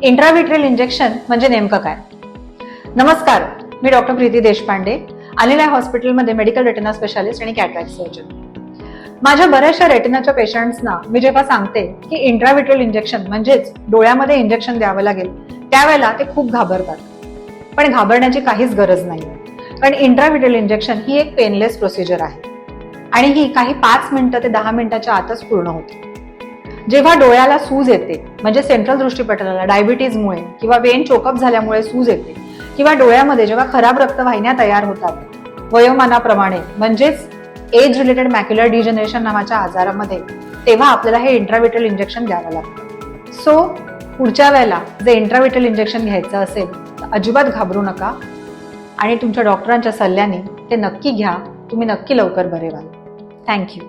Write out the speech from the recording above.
इंट्राव्हिट्रल injection म्हणजे नेमकं काय? नमस्कार, मी डॉक्टर प्रीती देशपांडे, आलेला हॉस्पिटलमध्ये मेडिकल रेटिना स्पेशालिस्ट आणि कॅटरॅक्ट सर्जन. माझ्या बऱ्याचशा रेटिनाच्या पेशंट्सना मी जेव्हा सांगते की इंट्राव्हिट्रल इंजेक्शन म्हणजेच डोळ्यामध्ये इंजेक्शन द्यावं लागेल, त्यावेळेला ते खूप घाबरतात. पण घाबरण्याची काहीच गरज नाहीये, कारण इंट्राव्हिट्रल इंजेक्शन ही एक पेनलेस प्रोसिजर आहे आणि ही काही 5 मिनिटं ते 10 मिनिटाच्या आतच पूर्ण होते. जेव्हा डोळ्याला सूज येते, म्हणजे सेंट्रल दृष्टीपटलाला डायबिटीजमुळे किंवा वेन चोकअप झाल्यामुळे सूज येते किंवा डोळ्यामध्ये जेव्हा खराब रक्तवाहिन्या तयार होतात वयोमानाप्रमाणे, म्हणजेच एज रिलेटेड मॅक्युलर डिजनरेशन नावाच्या आजारामध्ये, तेव्हा आपल्याला हे इंट्राव्हिट्रल इंजेक्शन द्यावं लागतं. सो पुढच्या वेळेला जर इंट्राव्हिट्रल इंजेक्शन घ्यायचं असेल तर अजिबात घाबरू नका आणि तुमच्या डॉक्टरांच्या सल्ल्याने ते नक्की घ्या. तुम्ही नक्की लवकर बरे व्हाल. थँक्यू.